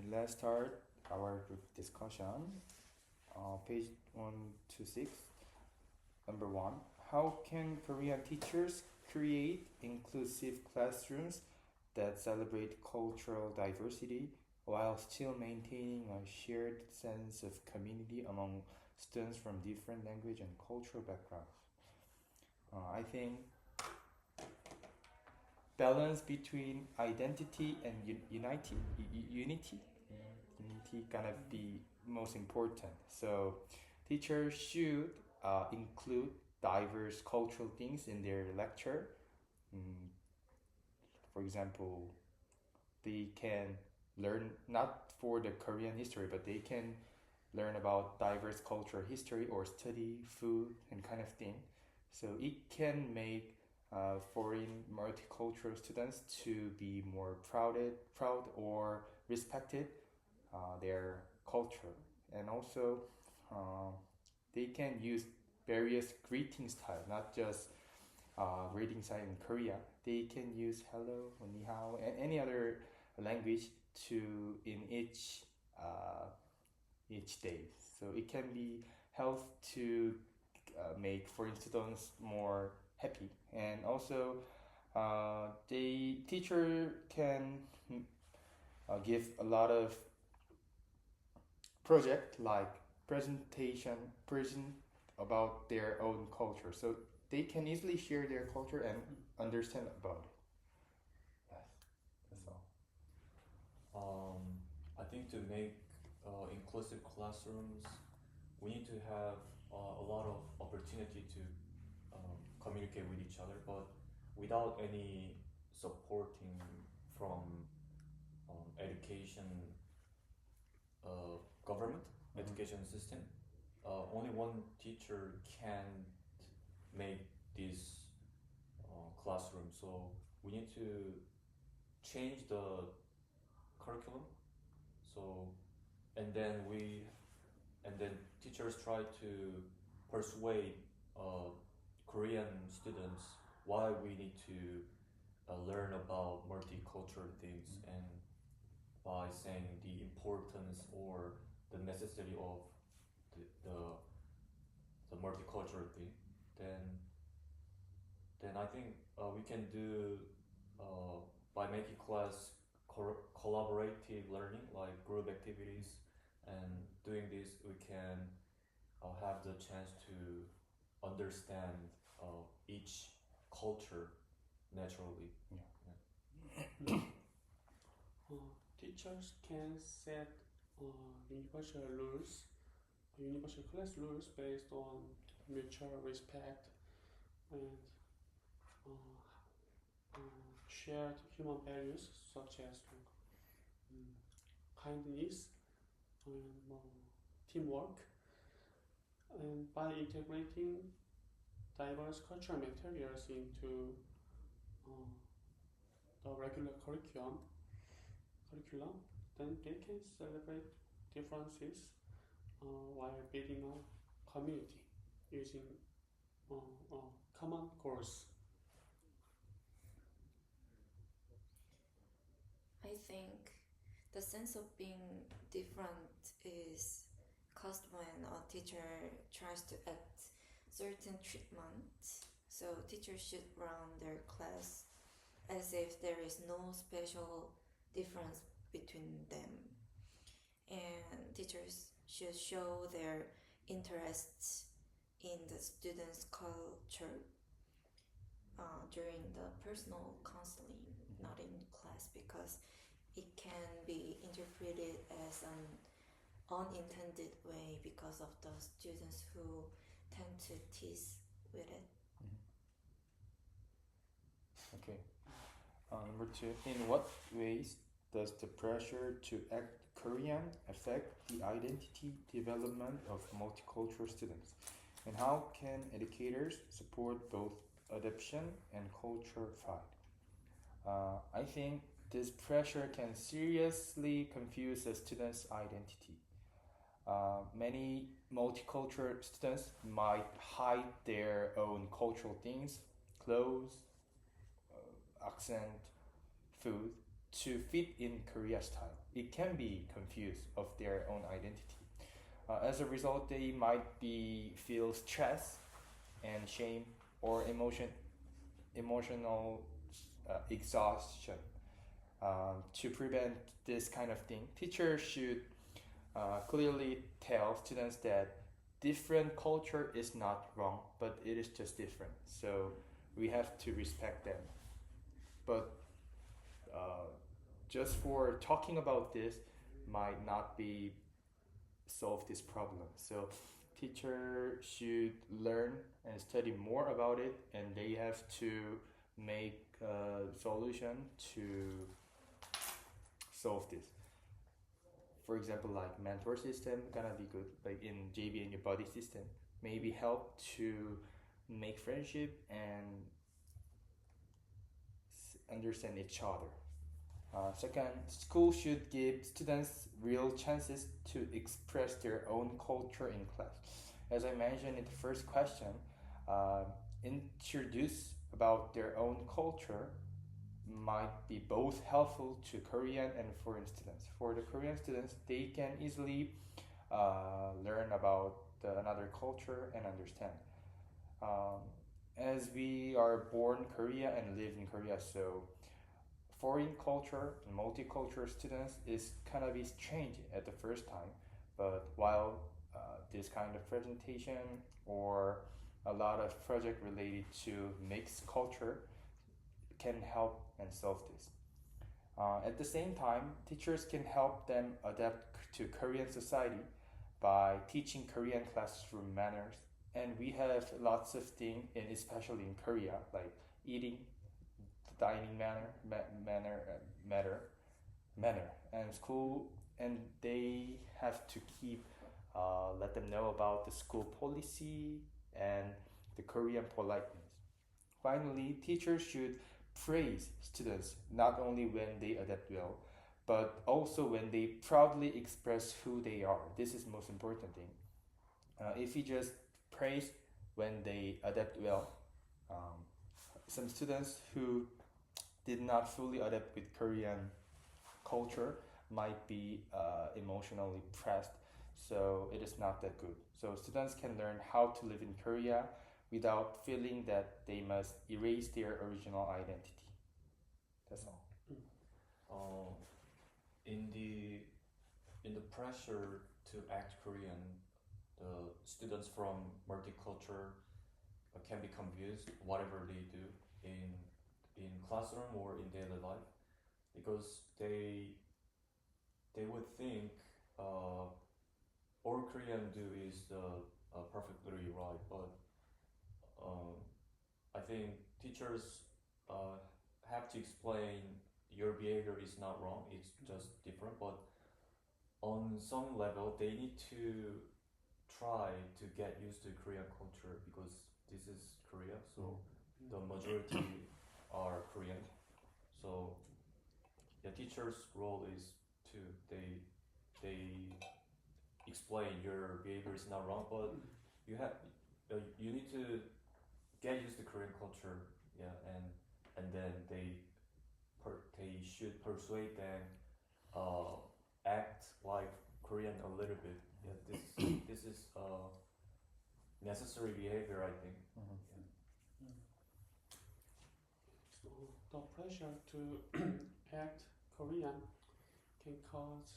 Let's start our group discussion. Page 126. Number 1. How can Korean teachers create inclusive classrooms that celebrate cultural diversity while still maintaining a shared sense of community among students from different language and cultural backgrounds? I think balance between identity and unity gonna be most important. So teachers should include diverse cultural things in their lecture. Mm, for example, they can learn not for the Korean history, but they can learn about diverse cultural history or study food and kind of thing. So it can make foreign multicultural students to be more proud or respected their culture, and also uh, they can use various greeting style, not just greeting style in Korea. They can use hello, or ni hao, and any other language to in each day. So it can be help to make foreign students more happy, and also the teacher can give a lot of project like present about their own culture, so they can easily share their culture and understand about it. Yes, that's all. I think to make inclusive classrooms, we need to have a lot of opportunity to communicate with each other, but without any supporting from education government education system. Only one teacher can make this classroom, so we need to change the curriculum. So and then teachers try to persuade Korean students why we need to learn about multicultural things, and by saying the importance or the necessity of the multicultural thing, then I think we can do by making class collaborative learning like group activities, and doing this we can have the chance to understand each culture naturally. Yeah. Teachers can set universal universal class rules based on mutual respect and shared human values such as kindness and teamwork. And by integrating diverse cultural materials into the regular curriculum, then they can celebrate differences while building a community using common goals. I think the sense of being different is caused when a teacher tries to act certain treatment. So teachers should run their class as if there is no special difference between them. And teachers should show their interests in the students' culture during the personal counseling, not in class, because it can be interpreted as an unintended way because of the students who tend to tease with it. Okay. Number 2. In what ways does the pressure to act Korean affect the identity development of multicultural students? And how can educators support both adoption and culture pride? I think this pressure can seriously confuse a student's identity. Many multicultural students might hide their own cultural things, clothes, accent, food, to fit in Korea style. It can be confused of their own identity. As a result, they might feel stress and shame or emotional exhaustion. To prevent this kind of thing, teachers should clearly tell students that different culture is not wrong, but it is just different. So we have to respect them. But just for talking about this might not be solve this problem. So teacher should learn and study more about it, and they have to make a solution to solve this. For example, like mentor system gonna be good, like in JB and your buddy system, maybe help to make friendship and understand each other. Second, school should give students real chances to express their own culture in class. As I mentioned in the first question, introduce about their own culture might be both helpful to Korean and foreign students. For the Korean students, they can easily learn about another culture and understand. As we are born in Korea and live in Korea, so foreign culture and multicultural students is kind of be strange at the first time, but while this kind of presentation or a lot of project related to mixed culture can help and solve this. At the same time, teachers can help them adapt to Korean society by teaching Korean classroom manners. And we have lots of things, and especially in Korea, like eating, dining manner, and school, and they have to keep let them know about the school policy and the Korean politeness. Finally, teachers should praise students not only when they adapt well, but also when they proudly express who they are. This is the most important thing. If you just praise when they adapt well, some students who did not fully adapt with Korean culture might be emotionally pressed, so it is not that good. So students can learn how to live in Korea without feeling that they must erase their original identity. That's all. In the pressure to act Korean, the students from multicultural can be confused whatever they do in classroom or in daily life, because they would think all Korean do is perfectly right, but I think teachers have to explain your behavior is not wrong, it's just different, but on some level they need to try to get used to Korean culture, because this is Korea, so the majority are Korean. So the teacher's role is to they explain your behavior is not wrong, but you need to get used to Korean culture, yeah, and then they should persuade them act like Korean a little bit. Yeah, this is necessary behavior, I think. So the pressure to act Korean can cause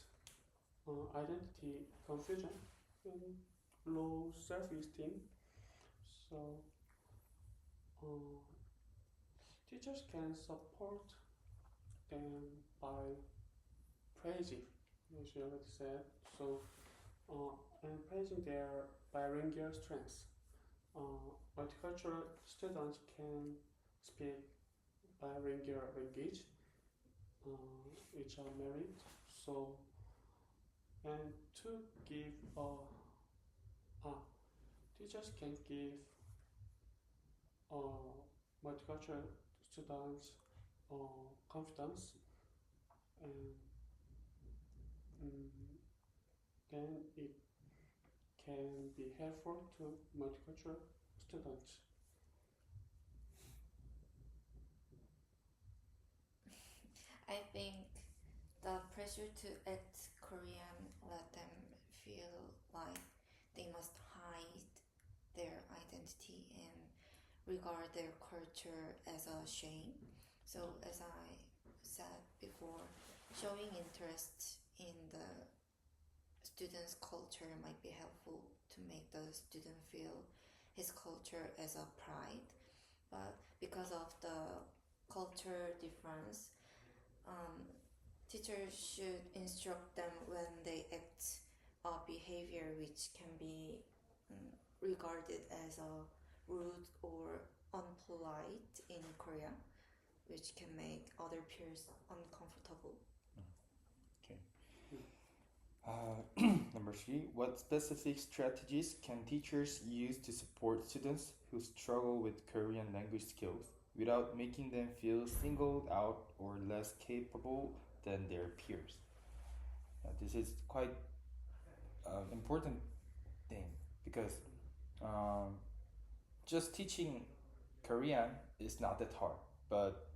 identity confusion and low self-esteem. So teachers can support them by praising, as you already said. So and praising their bilingual strengths. Multicultural students can speak bilingual language, which are married. So and to give teachers can give multicultural students confidence, and then it can be helpful to multicultural students. I think the pressure to act Korean let them feel like they must hide their identity and regard their culture as a shame. So, as I said before, showing interest in the student's culture might be helpful to make the student feel his culture as a pride. But because of the culture difference, teachers should instruct them when they act a behavior which can be regarded as a rude or unpolite in Korea, which can make other peers uncomfortable. Okay. Number 3, what specific strategies can teachers use to support students who struggle with Korean language skills without making them feel singled out or less capable than their peers? This is quite important thing because just teaching Korean is not that hard, but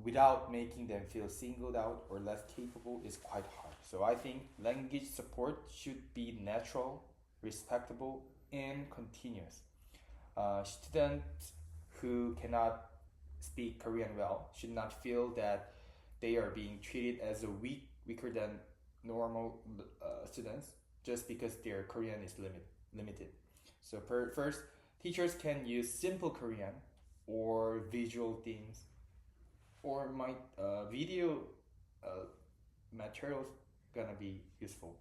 without making them feel singled out or less capable is quite hard. So I think language support should be natural, respectable, and continuous. Students who cannot speak Korean well should not feel that they are being treated as weaker than normal students just because their Korean is limited. So first, teachers can use simple Korean or visual themes or might video materials gonna be useful.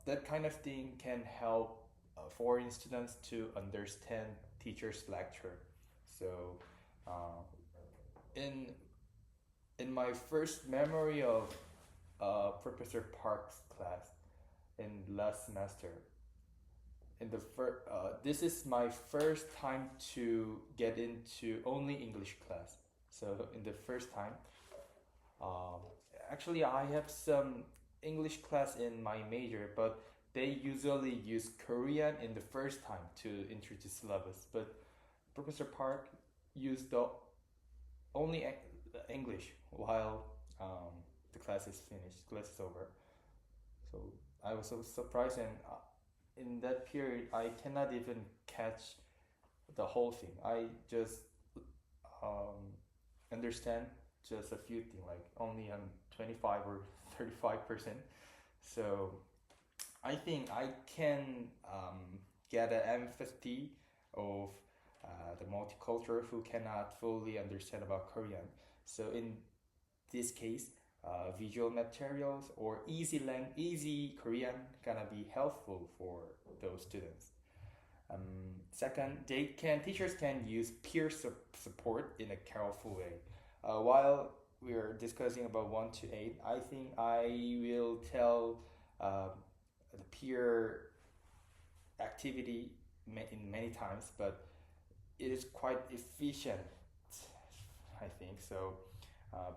That kind of thing can help foreign students to understand teacher's lecture. So in my first memory of Professor Park's class in last semester, this is my first time to get into only English class. So in the first time, actually I have some English class in my major, but they usually use Korean in the first time to introduce syllabus. But Professor Park used the only English while the class is finished, class is over. So I was so surprised, and in that period I cannot even catch the whole thing. I just understand just a few things, like only 25 or 35%. So I think I can get an empathy of the multicultural who cannot fully understand about Korean. So in this case, visual materials or easy Korean gonna be helpful for those students. Second, teachers can use peer support in a careful way. While we are discussing about 1 to 8, I think I will tell the peer activity in many times, but it is quite efficient, I think. So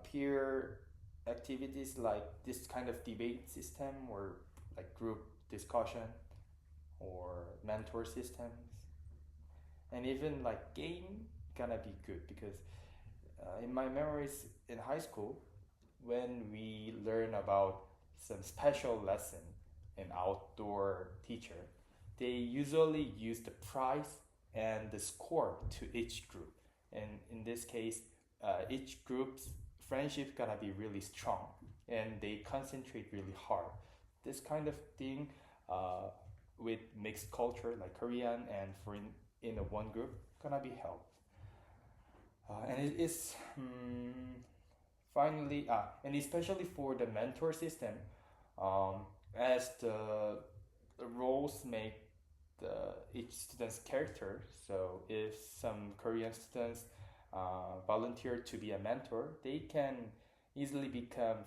peer activities like this kind of debate system or like group discussion or mentor systems and even like game gonna be good because in my memories in high school when we learn about some special lesson in outdoor teacher, they usually use the prize and the score to each group, and in this case each group's friendship gonna be really strong and they concentrate really hard. This kind of thing with mixed culture like Korean and for in a one group gonna be help. And it is finally and especially for the mentor system, as the roles make each student's character. So if some Korean students volunteer to be a mentor, they can easily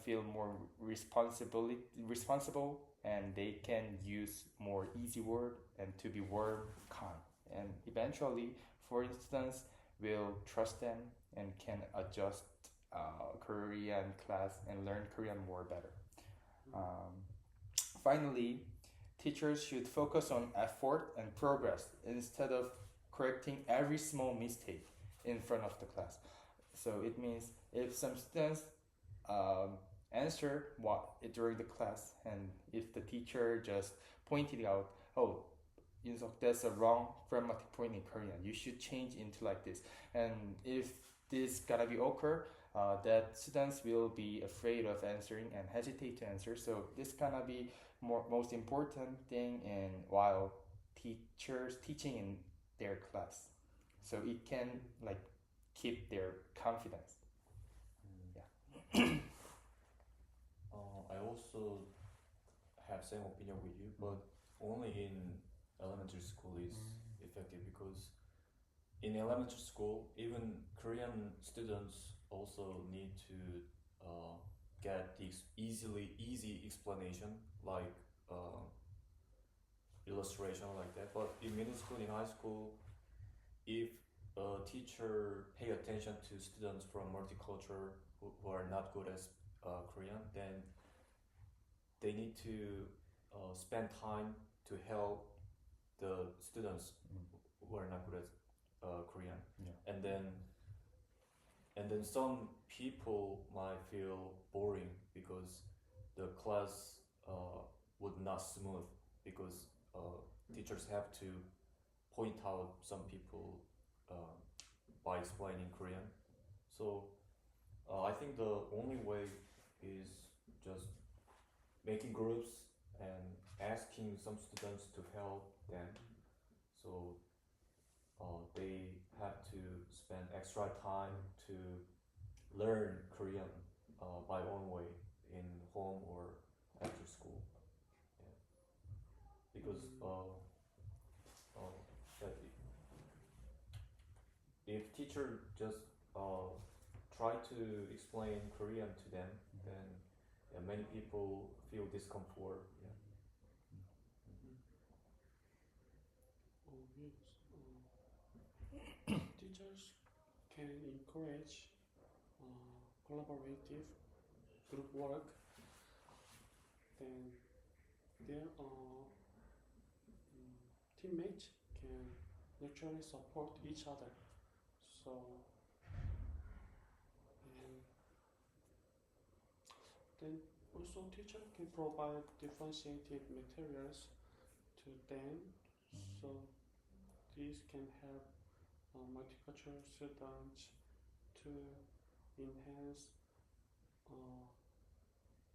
feel more responsible, and they can use more easy word and to be warm, calm, and eventually, for instance, will trust them and can adjust Korean class and learn Korean more better. Finally, teachers should focus on effort and progress instead of correcting every small mistake in front of the class. So it means if some students answer what during the class, and if the teacher just pointed out, oh, Yunseok, that's a wrong grammatic point in Korean. You should change into like this. And if this gonna be occur, that students will be afraid of answering and hesitate to answer. So this gonna be most important thing in while teachers teaching in their class. So it can like keep their confidence. I also have same opinion with you, but only in elementary school is effective because in elementary school, even Korean students also need to get the easy explanation like illustration like that. But in middle school, in high school, if a teacher pay attention to students from multicultural who are not good at Korean, then they need to spend time to help the students who are not good at Korean, and then some people might feel boring because the class would not smooth because teachers have to point out some people by explaining Korean. So I think the only way is just making groups and asking some students to help them. So they have to spend extra time to learn Korean by own way in home or after school. Yeah. Because that if teacher just try to explain Korean to them, then many people feel discomfort. Yeah. Oh, yes. Teachers can encourage collaborative group work. Then their teammates can mutually support each other. So, and then also teacher can provide differentiated materials to them. So this can help multicultural students to enhance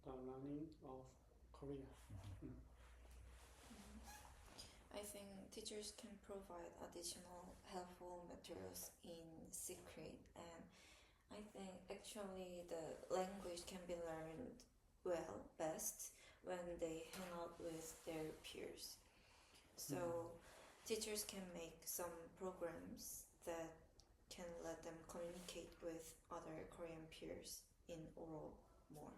the learning of Korea. I think teachers can provide additional helpful materials in secret, and I think actually the language can be learned well best when they hang out with their peers. So teachers can make some programs that can let them communicate with other Korean peers in oral more.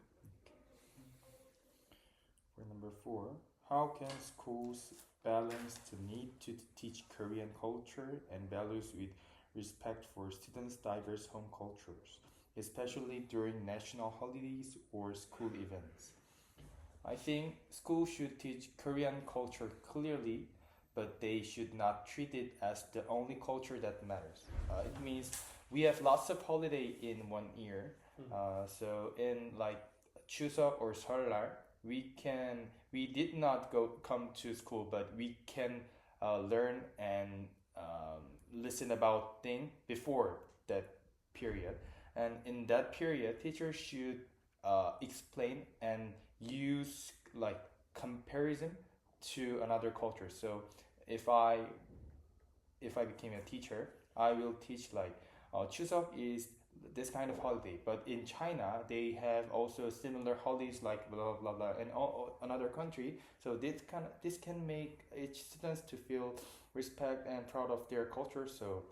For number 4, how can schools balance the need to teach Korean culture and values with respect for students' diverse home cultures, especially during national holidays or school events? I think schools should teach Korean culture clearly, but they should not treat it as the only culture that matters. It means we have lots of holiday in one year. So in like Chuseok or Seollal, we did not come to school, but we can learn and listen about thing before that period. And in that period, teachers should explain and use like comparison to another culture. So if I became a teacher, I will teach like Chuseok is this kind of holiday, but in China they have also similar holidays like blah blah blah in another country. So this can make each students to feel respect and proud of their culture. So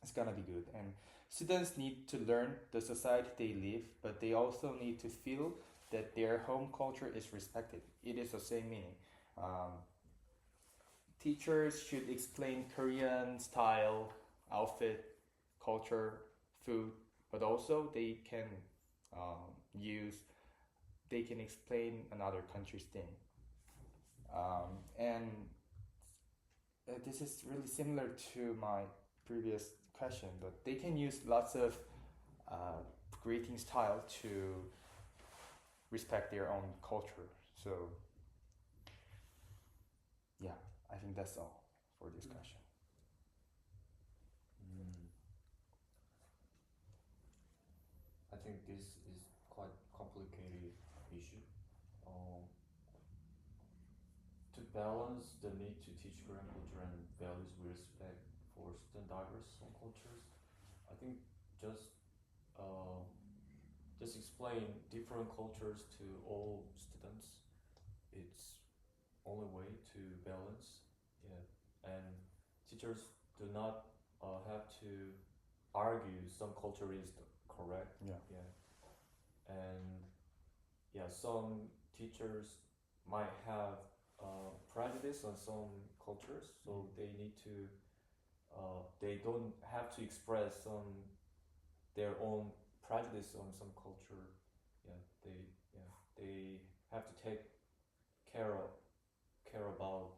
it's gonna be good. And students need to learn the society they live, but they also need to feel that their home culture is respected. It is the same meaning. Teachers should explain Korean style, outfit, culture, food, but also they can explain another country's thing. And this is really similar to my previous question, but they can use lots of greeting style to respect their own culture. So yeah, I think that's all for discussion. I think this is quite complicated issue. To balance the need to teach Korean culture and values with respect for student diverse cultures, I think just uh, just explain different cultures to all students. It's only way to balance. Yeah, and teachers do not have to argue some culture is correct. Yeah. Yeah, and yeah, some teachers might have prejudice on some cultures, so they need to they don't have to express their own prejudice on some culture. They have to take care about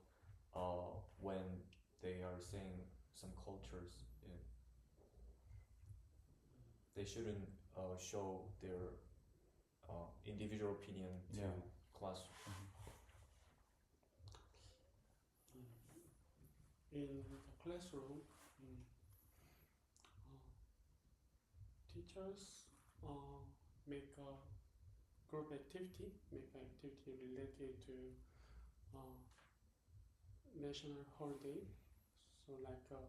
when they are saying some cultures. Yeah. They shouldn't show their individual opinion to Yeah. class. In the classroom, teachers make a group activity, related to national holiday, so like a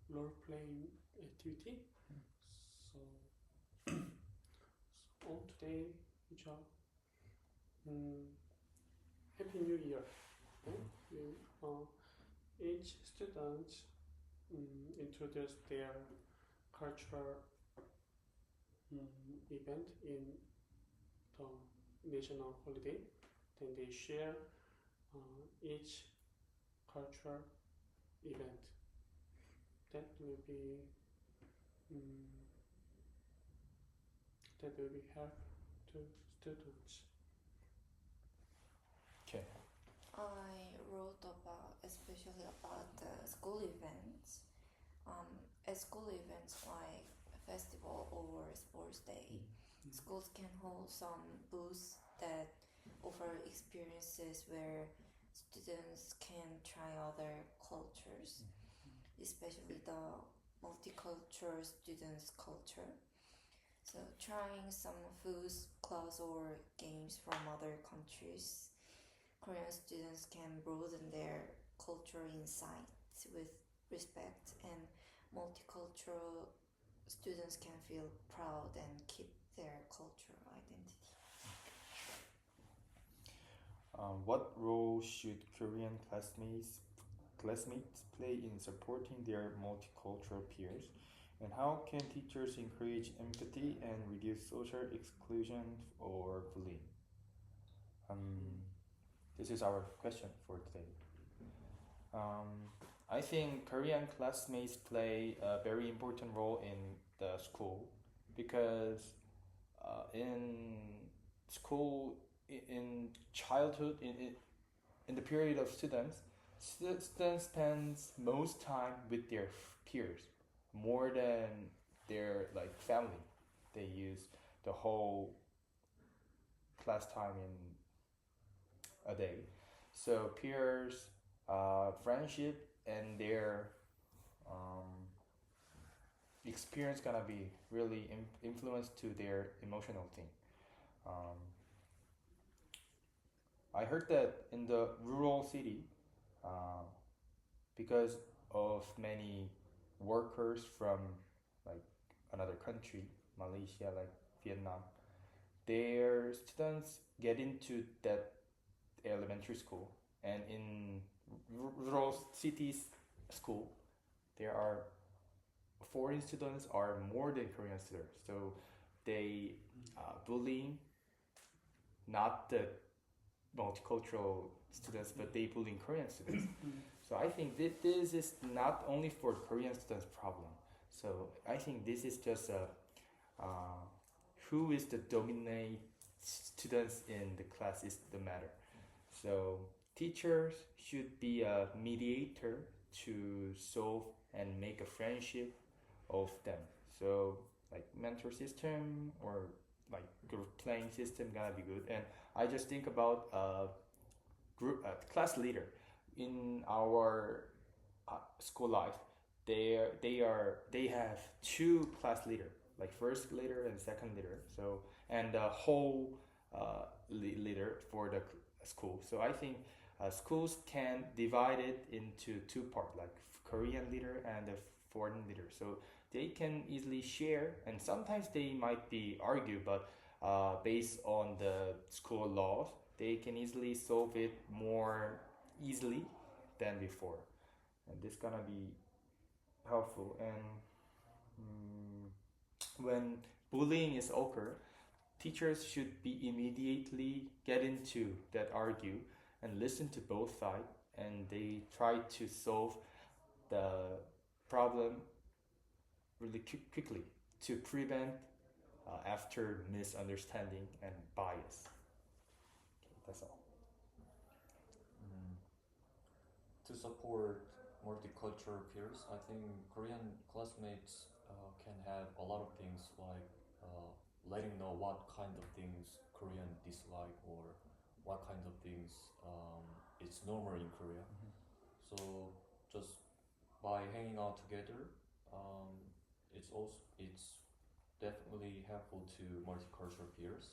role playing activity. So, on today, each Happy New Year. Each student introduce their cultural event in the national holiday. Then they share each cultural event. That will be help to students. Okay. I wrote about, especially about the school events. At school events like festival or sports day, schools can hold some booths that offer experiences where students can try other cultures, especially the multicultural students' culture. So trying some foods, clothes, or games from other countries, Korean students can broaden their cultural insights with respect, and multicultural students can feel proud and keep their cultural identity. What role should Korean classmates play in supporting their multicultural peers? And how can teachers encourage empathy and reduce social exclusion or bullying? This is our question for today. I think Korean classmates play a very important role in the school because in school, in childhood, in the period of students, students spends most time with their peers more than their like family. They use the whole class time in a day. So peers, friendship, and their experience gonna be really influenced to their emotional thing. Um, I heard that in the rural city, uh, because of many workers from like another country, Malaysia, like Vietnam, their students get into that elementary school, and in rural cities school, there are foreign students are more than Korean students, so they bullying not the multicultural students, but they bullying Korean students. So I think this is not only for Korean students problem. So I think this is just a who is the dominate students in the class is the matter. So teachers should be a mediator to solve and make a friendship of them. So like mentor system or like group playing system gonna be good. And I just think about group class leader in our school life. They have two class leader, like first leader and second leader. So and the whole leader for the school. So I think schools can divide it into two parts, like Korean leader and the foreign leader. So they can easily share, and sometimes they might be argue, but based on the school laws, they can easily solve it more easily than before, and this gonna be helpful. And when bullying is occur, teachers should be immediately get into that argue and listen to both sides, and they try to solve the problem really quickly to prevent after misunderstanding and bias. Okay, that's all. Mm. To support multicultural peers, I think Korean classmates can have a lot of things like letting know what kind of things Korean dislike or what kind of things it's normal in Korea. So just by hanging out together, it's definitely helpful to multicultural peers,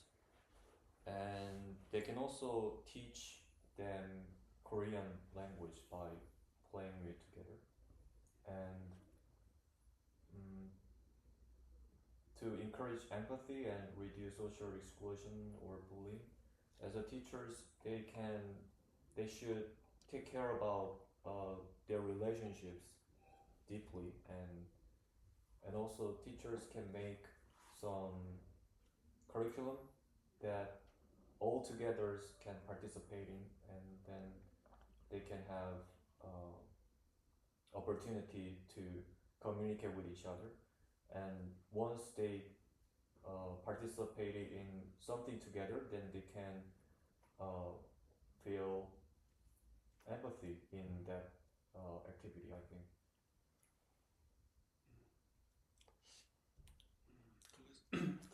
and they can also teach them Korean language by playing it together, and mm, to encourage empathy and reduce social exclusion or bullying. As a teachers, they should take care about their relationships deeply, and also teachers can make some curriculum that all togethers can participate in, and then they can have opportunity to communicate with each other. And once they participated in something together, then they can feel empathy in that activity, I think.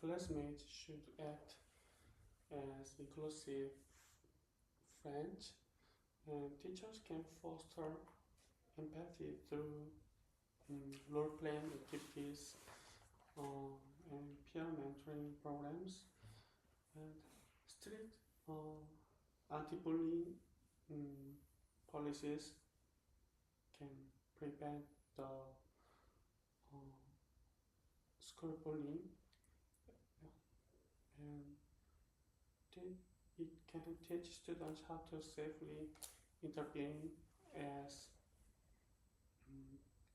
Classmates should act as inclusive friends, and teachers can foster empathy through role-playing activities and peer mentoring programs. And strict anti-bullying policies can prevent the school bullying, and it can teach students how to safely intervene as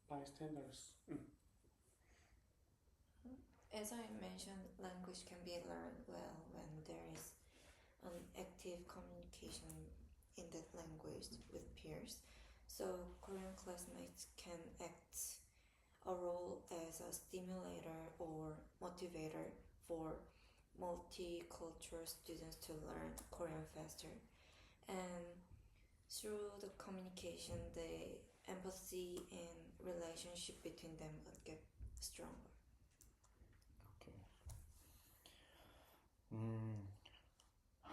bystanders. As I mentioned, language can be learned well when there is an active communication in that language with peers. So Korean classmates can act a role as a stimulator or motivator for multicultural students to learn Korean faster. And through the communication, the empathy and relationship between them would get stronger. Okay.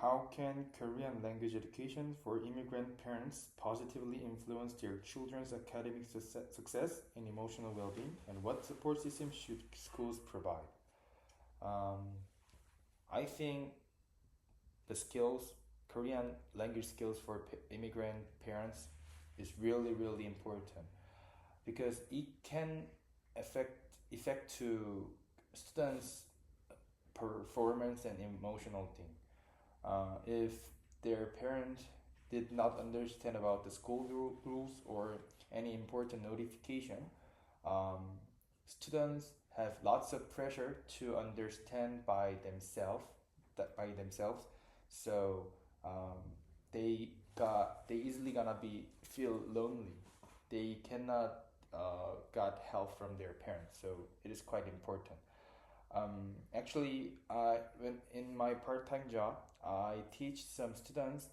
How can Korean language education for immigrant parents positively influence their children's academic success and emotional well-being? And what support systems should schools provide? I think the skills, Korean language skills for immigrant parents is really, really important, because it can affect to students' performance and emotional thing. If their parent did not understand about the school rules or any important notification, students have lots of pressure to understand by themselves. So they easily gonna be feel lonely. They cannot got help from their parents. So it is quite important. Actually, when in my part-time job, I teach some students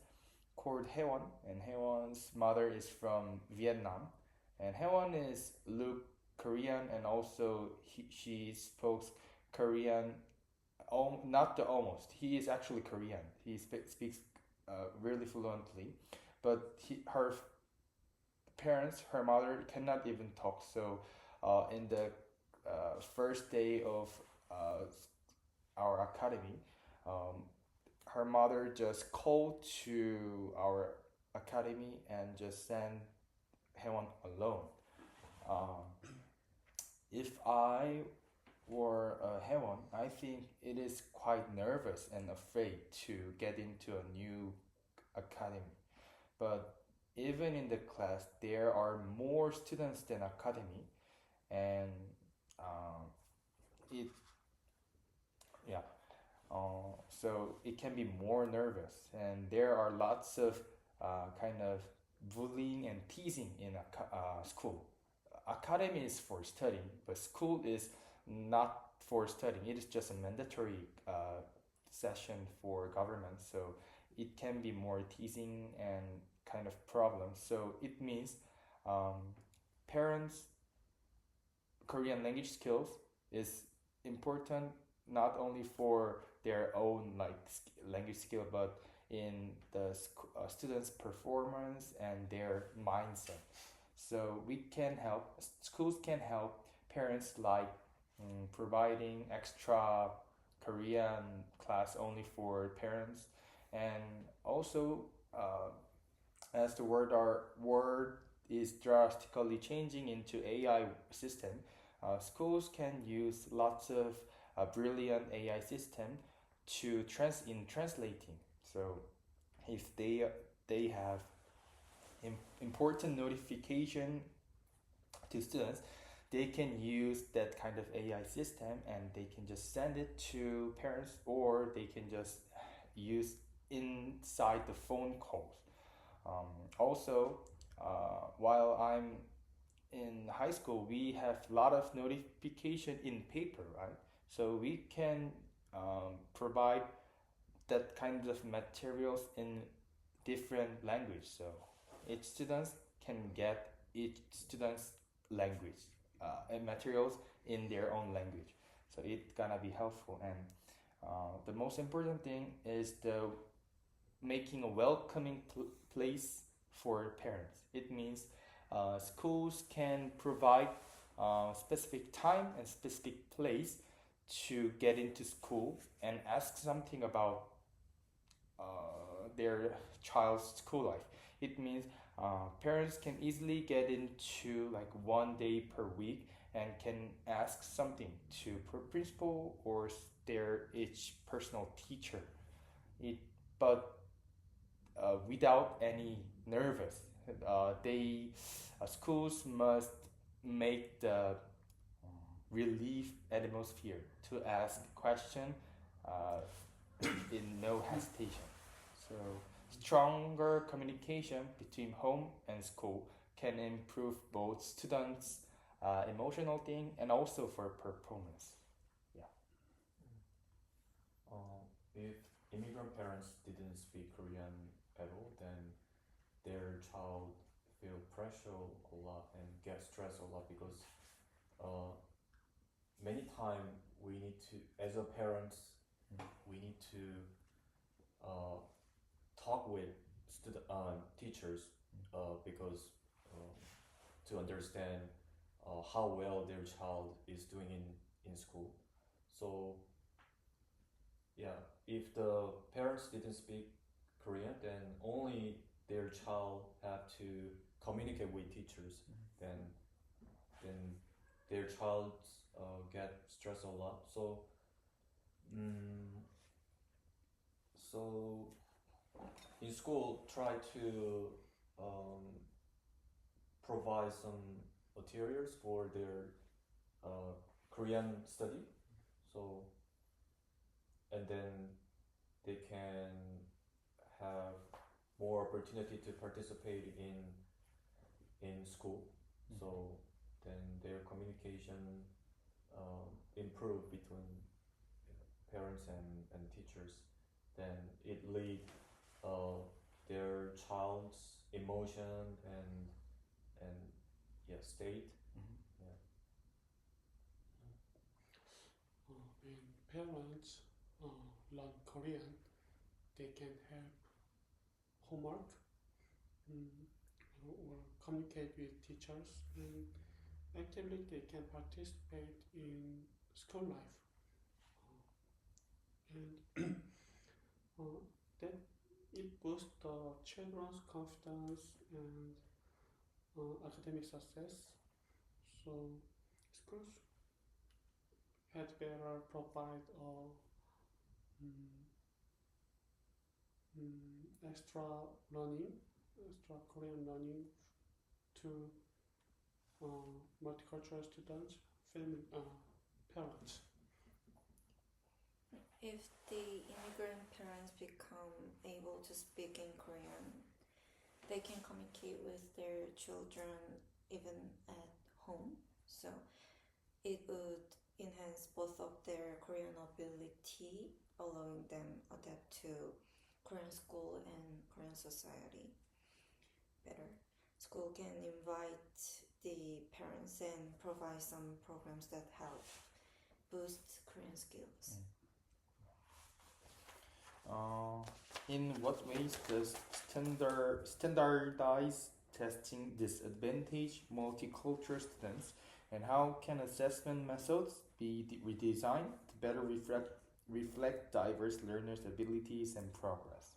called Haewon, and Haewon's mother is from Vietnam, and Haewon is look Korean, and also she speaks Korean not the almost. He is actually Korean. He speaks really fluently, but her parents, her mother cannot even talk. So, in the first day of our academy, um, her mother just called to our academy and just sent Haewon alone. Um, if I were Haewon, I think it is quite nervous and afraid to get into a new academy. But even in the class, there are more students than academy, and um, it yeah. So it can be more nervous, and there are lots of kind of bullying and teasing in a school. Academy is for studying, but school is not for studying. It is just a mandatory session for government, so it can be more teasing and kind of problems. So it means um, parents' Korean language skills is important not only for their own like language skill, but in the students' performance and their mindset. So we can help, schools can help parents like providing extra Korean class only for parents, and also as the word is drastically changing into AI system, schools can use lots of brilliant AI system to translating. So if they have important notification to students, they can use that kind of AI system and they can just send it to parents, or they can just use inside the phone calls. Also, while I'm in high school, we have a lot of notification in paper, right? So we can provide that kind of materials in different language. So each students can get each student's language and materials in their own language. So it's gonna be helpful. And the most important thing is the making a welcoming place for parents. It means schools can provide specific time and specific place to get into school and ask something about their child's school life. It means parents can easily get into like 1 day per week and can ask something to principal or their each personal teacher. It but without any nervous. They schools must make the relief atmosphere to ask question uh, in no hesitation. So stronger communication between home and school can improve both students' emotional thing and also for performance. Yeah. If immigrant parents didn't speak Korean at all, then their child feel pressure a lot and get stressed a lot because uh, many time we need to, as a parents, we need to uh, talk with teachers because to understand how well their child is doing in school. So yeah, if the parents didn't speak Korean, then only their child have to communicate with teachers. Then their child get stressed a lot. So mm, so in school, try to um, provide some materials for their Korean study. So and then they can have more opportunity to participate in school. So then their communication improve between parents and teachers. Then it lead their child's emotion and yeah state. Mhm. Yeah. When parents learn Korean, they can help homework, or communicate with teachers, and actively they can participate in school life. And that it boosts the children's confidence and academic success. So schools had better provide extra learning, extra Korean learning to multicultural students, family, parents. If the immigrant parents become able to speak in Korean, they can communicate with their children even at home. So it would enhance both of their Korean ability, allowing them adapt to Korean school and Korean society better. School can invite the parents and provide some programs that help boost Korean skills. In what ways does standardized testing disadvantage multicultural students, and how can assessment methods be redesigned to better reflect diverse learners' abilities and progress?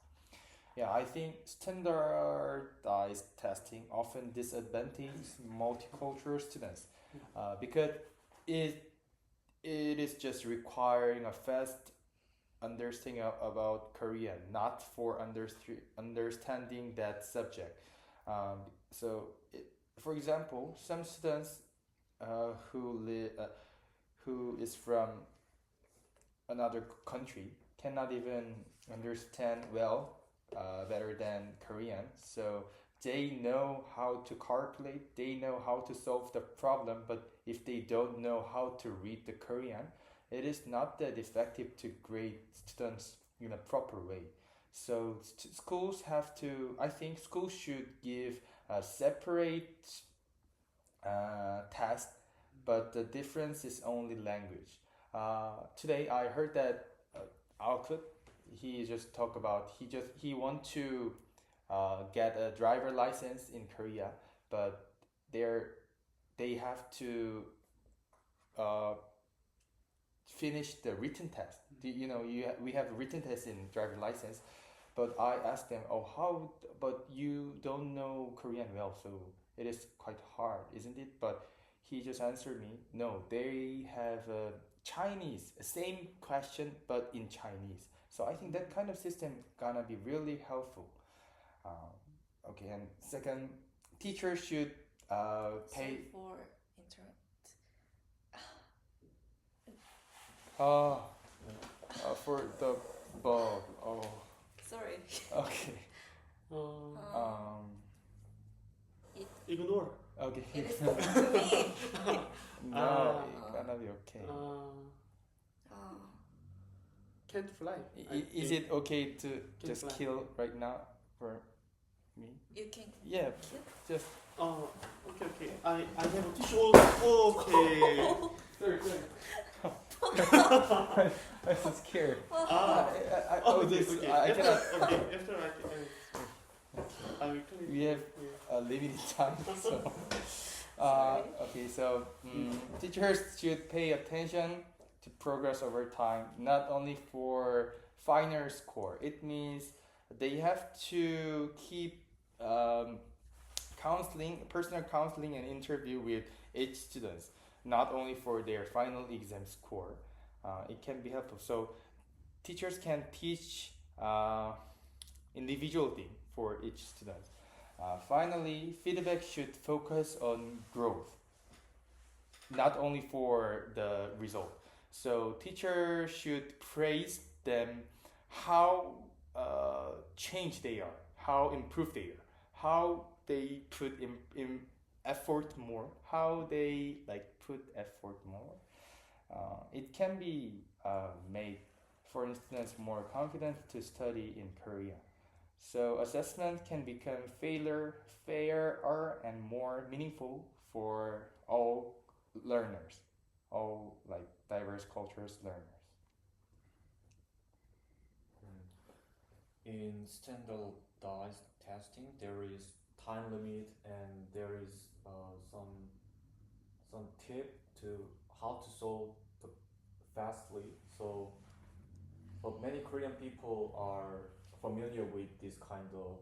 Yeah, I think standardized testing often disadvantages multicultural students because it is just requiring a fast understanding about Korean, not for understanding that subject. For example, some students who is from another country cannot even understand better than Korean. So they know how to calculate, they know how to solve the problem, but if they don't know how to read the Korean, it is not that effective to grade students in a proper way. So schools have to, I think schools should give a separate test, but the difference is only language. Today I heard that Alkut, he just talked about, he want to get a driver license in Korea, but they have to finish the written test. We have a written test in driver license, but I asked them, oh, how? But you don't know Korean well, so it is quite hard, isn't it? But he just answered me, no, they have Chinese, same question, but in Chinese. So I think that kind of system gonna be really helpful. Okay, and second, teachers should pay. Sorry for interrupt. For the bulb. Oh, Sorry. okay. Ignore. Okay. It is to me. No, it's gonna be okay. Can't fly. Is it okay to just fly. kill right now for me? You can Yeah, kill. just. Okay. I have a tissue. Okay. Sorry. I'm so scared. Okay. I cannot. After I will tell you. We have a limited time, so. Sorry. Okay, so teachers should pay attention to progress over time, not only for final score. It means they have to keep personal counseling and interview with each students, not only for their final exam score. It can be helpful. So teachers can teach individually for each student. Finally, feedback should focus on growth, not only for the result. So teachers should praise them how changed they are, how improved they are, how they put in effort more, how they put effort more. It can be made for students more confident to study in Korea. So assessment can become fairer and more meaningful for all learners, all diverse cultures learners. in standardized testing, there is time limit and there is some tip to how to solve the fastly. So, but many Korean people are familiar with this kind of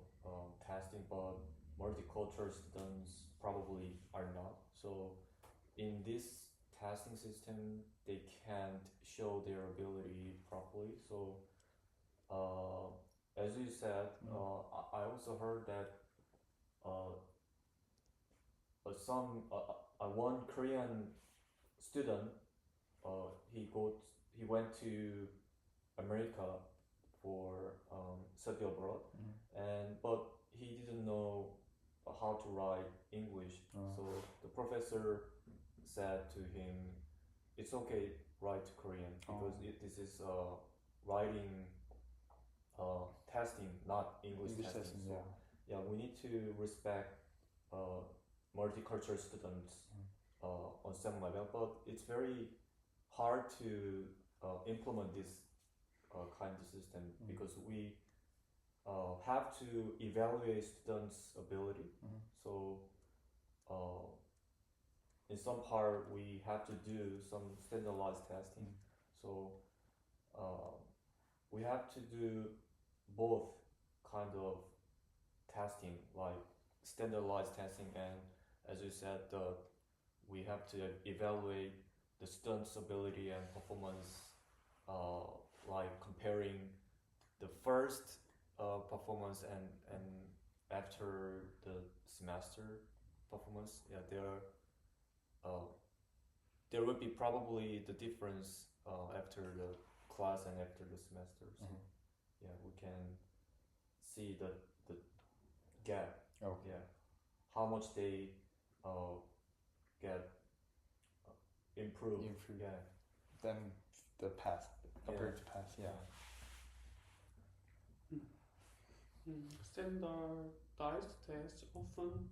testing, but multicultural students probably are not. So, in this testing system, they can't show their ability properly. So, as you said, I also heard that uh, one Korean student he went to America for study abroad, and but he didn't know how to write English. So the professor said to him, "It's okay, write Korean because this is writing testing, not English testing. So yeah, we need to respect multicultural students on some level, but it's very hard to implement this kind of system because we have to evaluate students' ability. So in some part we have to do some standardized testing. So we have to do both kind of testing, like standardized testing, and as you said, we have to evaluate the student's ability and performance, like comparing the first performance and after the semester performance. Yeah, there will be probably the difference after the class and after the semester. So yeah, we can see the gap. Yeah, how much they get improved. Yeah. Then the past compared to past. Standardized tests often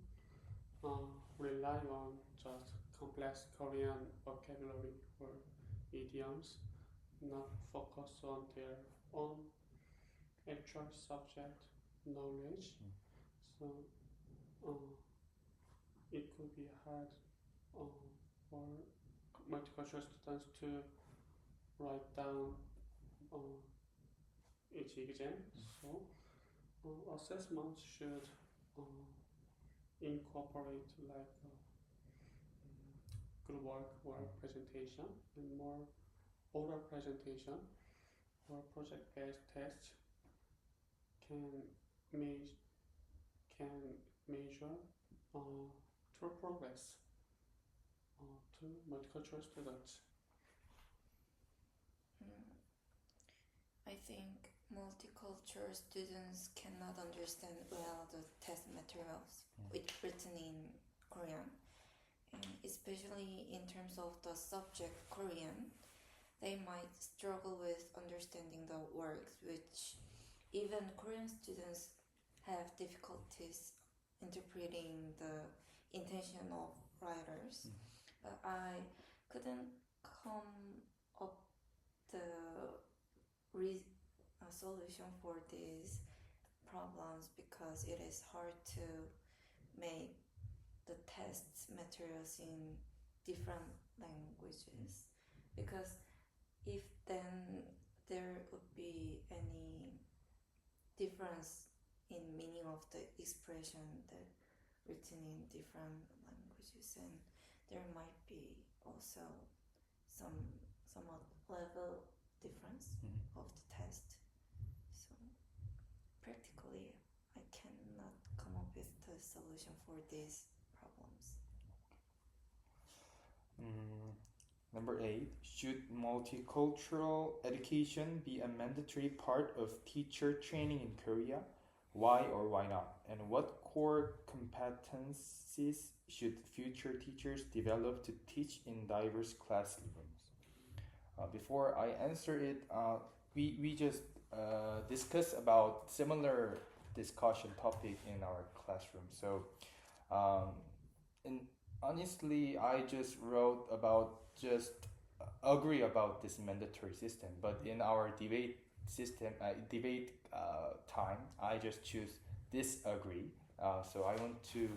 rely on just complex Korean vocabulary or idioms, not focus on their own actual subject knowledge. So it could be hard for multicultural students to write down each exam. So assessments should incorporate like group work or presentation and more oral presentation or project-based tests can measure true progress to multicultural students. I think multicultural students cannot understand well the test materials written in Korean, and especially in terms of the subject Korean, they might struggle with understanding the works, which even Korean students have difficulties interpreting the intention of writers. I couldn't come up the solution for these problems because it is hard to make the test materials in different languages, because if then there would be any difference in meaning of the expression that written in different languages, and there might be also somewhat level difference of the test. So practically I cannot come up with the solution for these problems. Number 8, should multicultural education be a mandatory part of teacher training in Korea? Why or why not? And what core competencies should future teachers develop to teach in diverse classrooms? Before I answer it, we just discussed about similar discussion topic in our classroom. So, and honestly, I just wrote about just agree about this mandatory system. But in our debate system, debate time, I just choose disagree. So I want to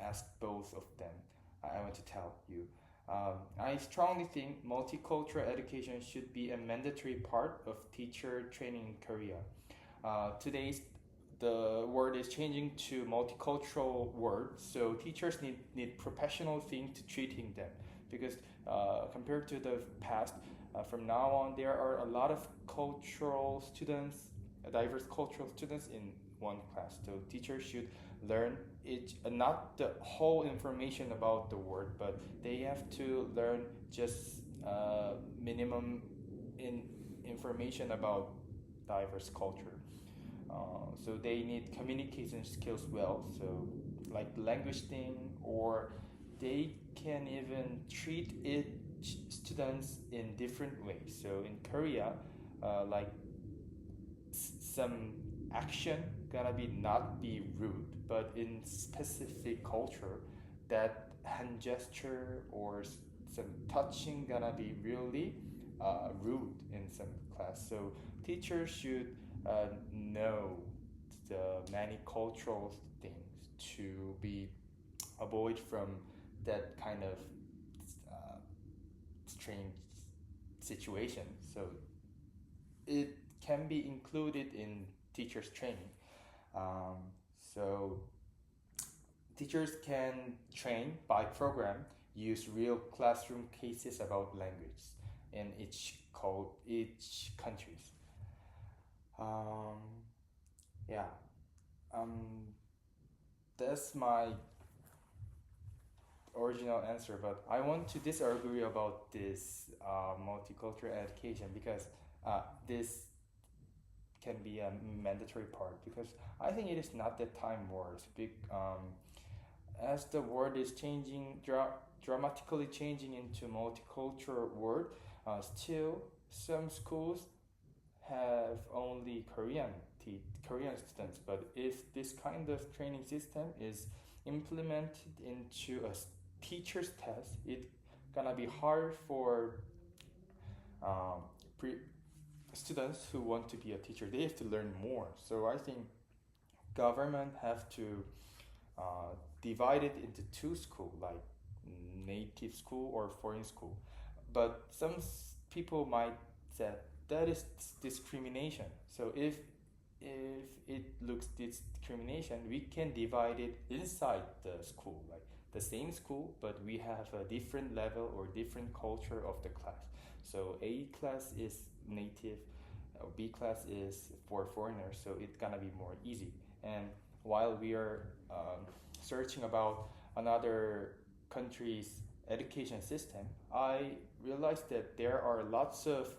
ask both of them. I want to tell you. I strongly think multicultural education should be a mandatory part of teacher training in Korea. Today's the world is changing to multicultural world, so teachers need professional thing to treating them because compared to the past, from now on there are a lot of cultural students, diverse cultural students in one class. So teachers should learn it, not the whole information about the word, but they have to learn just minimum in information about diverse culture. So they need communication skills well. So like language thing, or they can even treat each students in different ways. So in Korea, like some action gonna be not be rude, but in specific culture, that hand gesture or some touching gonna be really rude in some class. So teachers should know the many cultural things to be avoid from that kind of strange situation. So it can be included in teachers training. So teachers can train by program, use real classroom cases about language in each countries. Um, yeah, that's my original answer, but I want to disagree about this multicultural education because this can be a mandatory part because I think it is not the time wars. As the world is changing, dramatically changing into multicultural world, still some schools have only Korean students. But if this kind of training system is implemented into a teacher's test, it gonna be hard for students who want to be a teacher. They have to learn more. So I think government have to divide it into two school, like native school or foreign school. But some people might say that is discrimination. So if it looks discrimination, we can divide it inside the school, like the same school, but we have a different level or different culture of the class. So A class is native, B class is for foreigners, so it's gonna be more easy. And while we are searching about another country's education system, I realized that there are lots of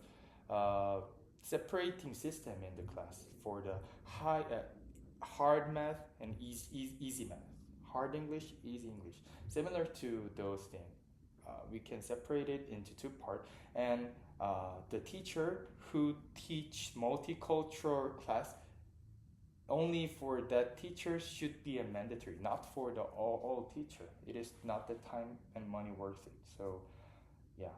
separating system in the class for the hard math and easy math, hard English, easy English. Similar to those things, we can separate it into two parts, and the teacher who teach multicultural class, only for that teacher should be a mandatory, not for the all teacher. It is not the time and money worth it. So yeah,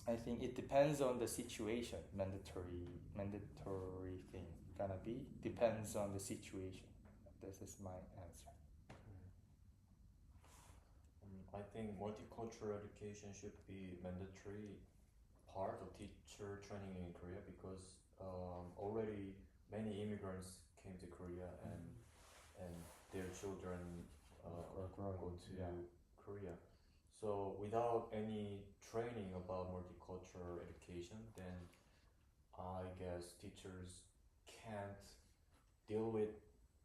I think it depends on the situation. Mandatory thing gonna be depends on the situation. This is my answer. I think multicultural education should be mandatory part of teacher training in Korea because already many immigrants came to Korea and their children go to Korea. So without any training about multicultural education, then I guess teachers can't deal with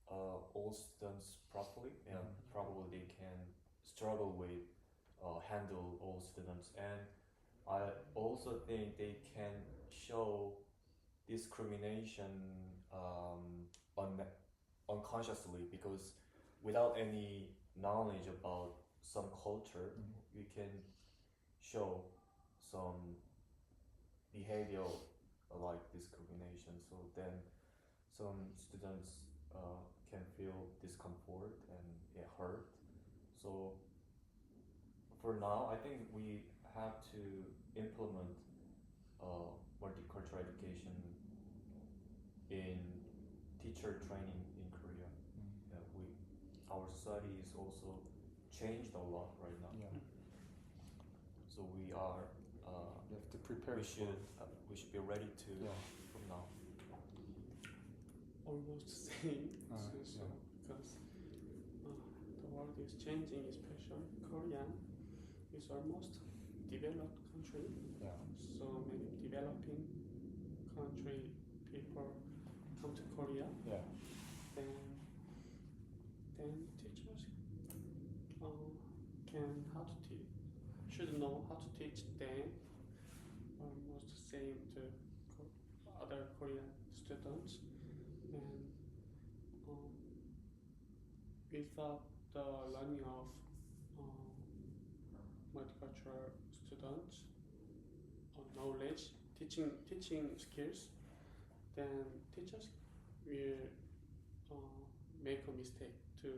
all students properly, and probably they can struggle with handle all students. And I also think they can show discrimination unconsciously because without any knowledge about some culture, we can show some behavior like discrimination. So then some students can feel discomfort and get hurt. So for now, I think we have to implement multicultural education teacher training in Korea. Our society is also changed a lot right now. Yeah. So we are. You have to prepare. We should be ready to Yeah. from now. Almost same. Uh, so yeah. because the world is changing, especially Korea is almost developed country. Yeah. So many developing country people come to Korea. Yeah. Then teachers can how to teach, should know how to teach them. Almost same to other Korean students, and without the learning of multicultural students or knowledge, teaching skills, then teachers will make a mistake to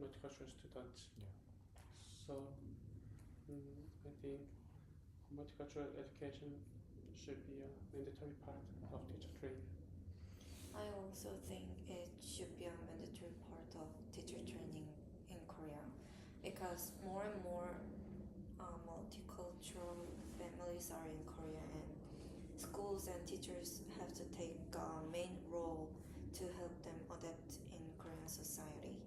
multicultural students. Yeah. So I think multicultural education should be a mandatory part of teacher training. I also think it should be a mandatory part of teacher training in Korea, because more and more multicultural families are in Korea, and schools and teachers have to take a main role to help them adapt in Korean society.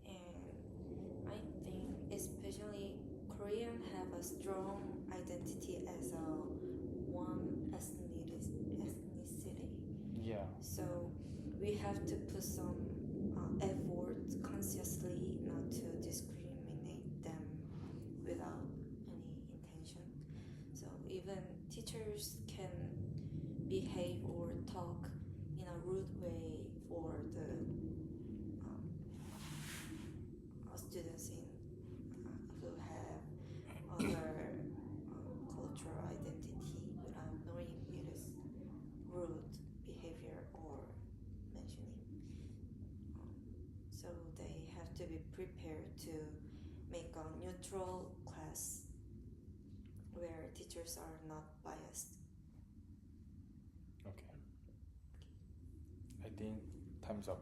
And I think especially Korean have a strong identity as a one ethnicity. Yeah. So we have to put some effort consciously not to discriminate them without any intention. So even teachers can behave or talk in a rude way for the students who have other cultural identity without knowing it is rude behavior or mentioning. So they have to be prepared to make a neutral class where teachers are not biased. Okay. I think time's up.